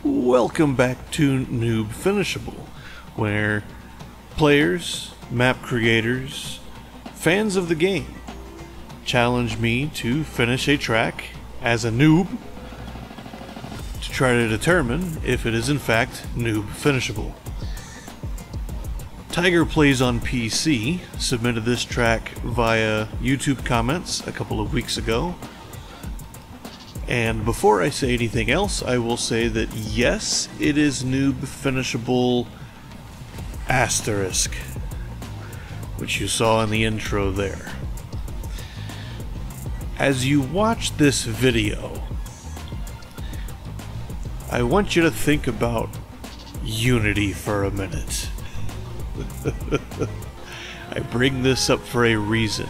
Welcome back to Noob Finishable, where players, map creators, fans of the game challenge me to finish a track as a noob to try to determine if it is in fact noob finishable. Tigerplaysonpc submitted this track via YouTube comments a couple of weeks ago. And before I say anything else, I will say that yes, it is noob finishable asterisk, which you saw in the intro there. As you watch this video, I want you to think about Unity for a minute. I bring this up for a reason.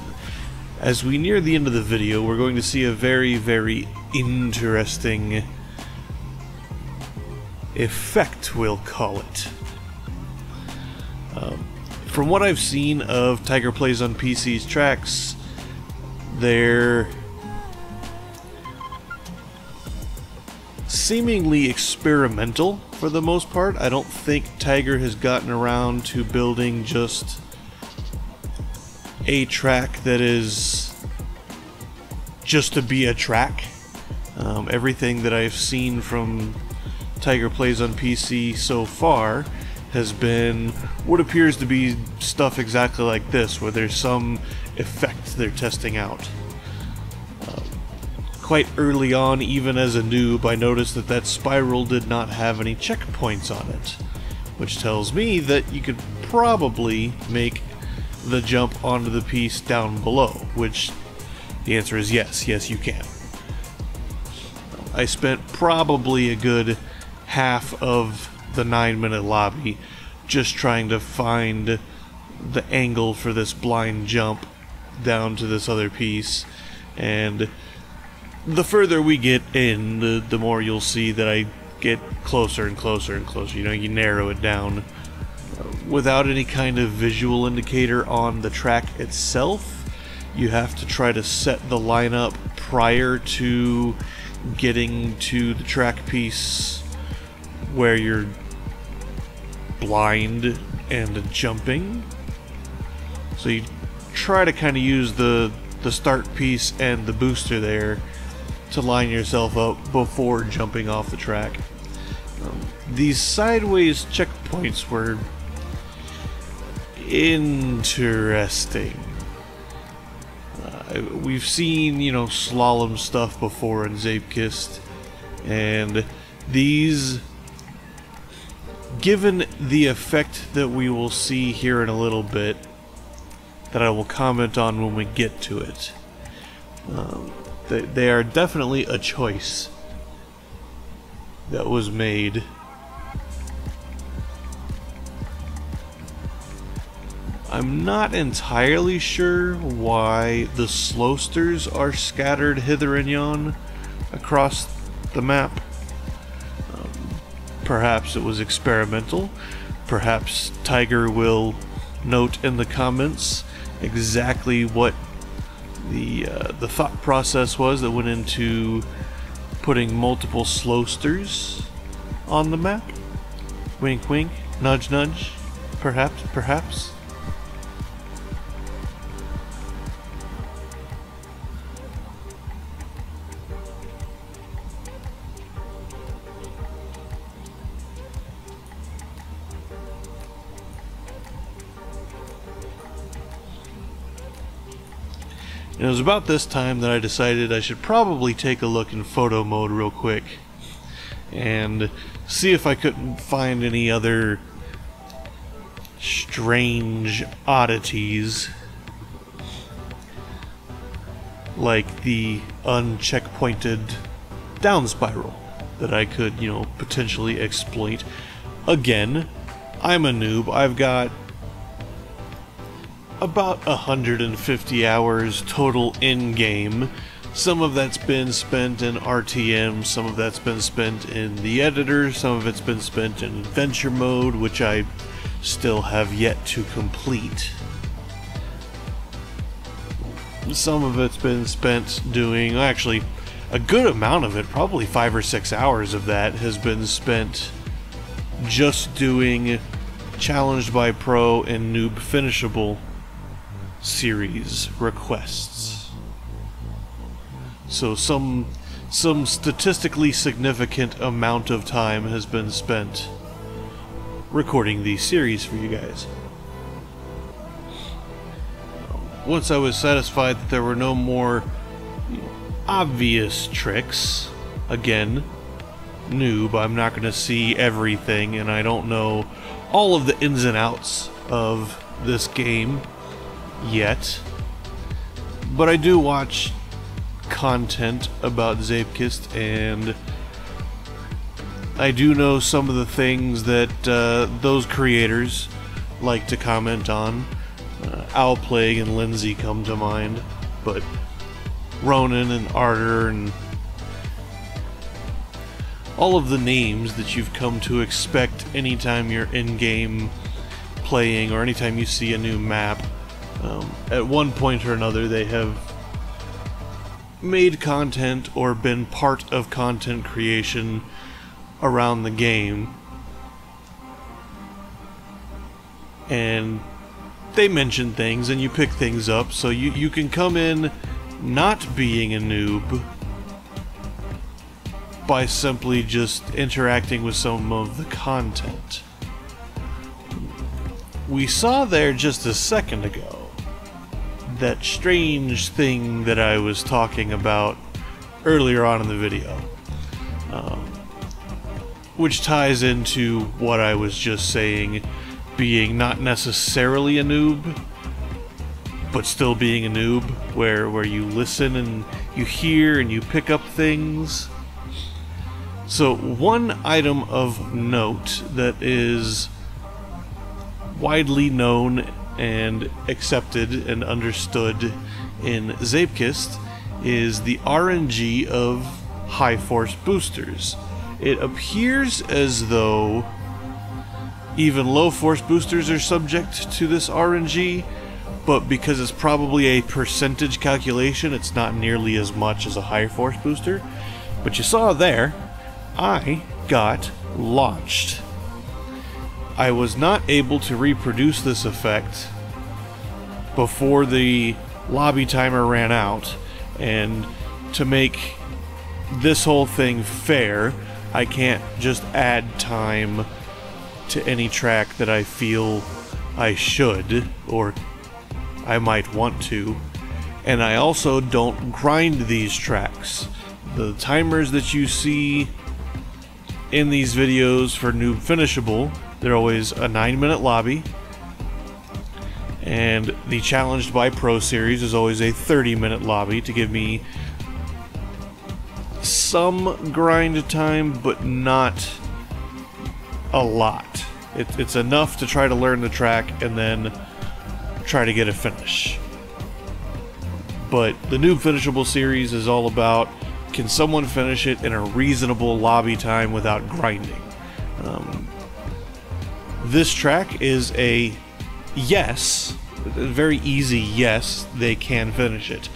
As we near the end of the video, we're going to see a very interesting effect, we'll call it. From what I've seen of Tigerplaysonpc's tracks, they're seemingly experimental for the most part. I don't think Tiger has gotten around to building just a track that is just to be a track. Everything that I've seen from Tigerplaysonpc so far has been what appears to be stuff exactly like this, where there's some effect they're testing out. Quite early on, even as a noob, I noticed that that spiral did not have any checkpoints on it, which tells me that you could probably make the jump onto the piece down below, which the answer is yes, you can. I spent probably a good half of the 9-minute lobby just trying to find the angle for this blind jump down to this other piece, and the further we get in, the more you'll see that I get closer and closer and closer. You know, you narrow it down. Without any kind of visual indicator on the track itself, you have to try to set the lineup prior to getting to the track piece where you're blind and jumping. So you try to kind of use the start piece and the booster there to line yourself up before jumping off the track. These sideways checkpoints were interesting. We've seen, you know, slalom stuff before in Zapekist, and these, given the effect that we will see here in a little bit, that I will comment on when we get to it, they are definitely a choice that was made. I'm not entirely sure why the slowsters are scattered hither and yon across the map. Perhaps it was experimental. Perhaps Tiger will note in the comments exactly what the thought process was that went into putting multiple slowsters on the map. Wink wink, nudge nudge, perhaps. And it was about this time that I decided I should probably take a look in photo mode real quick and see if I couldn't find any other strange oddities, like the uncheckpointed down spiral that I could, you know, potentially exploit. Again, I'm a noob. I've got about 150 hours total in-game. Some of that's been spent in RTM, some of that's been spent in the editor, some of it's been spent in adventure mode, which I still have yet to complete. Some of it's been spent doing, actually, a good amount of it, probably 5 or 6 hours of that, has been spent just doing Challenged by Pro and Noob Finishable series requests. So some statistically significant amount of time has been spent recording these series for you guys. Once I was satisfied that there were no more obvious tricks, again, noob, I'm not going to see everything, and I don't know all of the ins and outs of this game yet, but I do watch content about Zapekist, and I do know some of the things that those creators like to comment on. Owlplague and Lindsay come to mind, but Ronan and Arter and all of the names that you've come to expect anytime you're in-game playing or anytime you see a new map, at one point or another they have made content or been part of content creation around the game, and they mention things and you pick things up, so you can come in not being a noob by simply just interacting with some of the content. We saw there just a second ago that strange thing that I was talking about earlier on in the video, which ties into what I was just saying, being not necessarily a noob, but still being a noob, where you listen and you hear and you pick up things. So one item of note that is widely known and accepted and understood in Zapekist is the RNG of high force boosters. It appears as though even low force boosters are subject to this RNG, but because it's probably a percentage calculation, it's not nearly as much as a high force booster. But you saw there, I got launched. I was not able to reproduce this effect before the lobby timer ran out, and to make this whole thing fair, I can't just add time to any track that I feel I should, or I might want to, and I also don't grind these tracks. The timers that you see in these videos for Noob Finishable, they're always a 9-minute lobby, and the Challenged by Pro series is always a 30-minute lobby to give me some grind time, but not a lot. It's enough to try to learn the track and then try to get a finish. But the Noob Finishable series is all about, can someone finish it in a reasonable lobby time without grinding? This track is a yes, a very easy yes, they can finish it.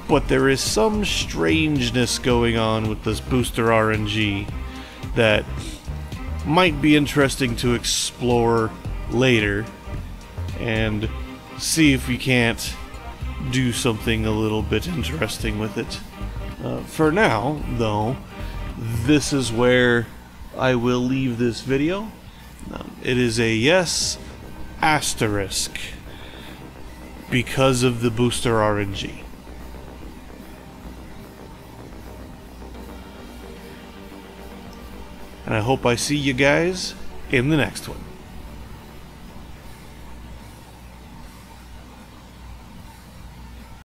But there is some strangeness going on with this booster RNG that might be interesting to explore later and see if we can't do something a little bit interesting with it. For now, though, this is where I will leave this video. It is a yes asterisk because of the booster RNG. And I hope I see you guys in the next one.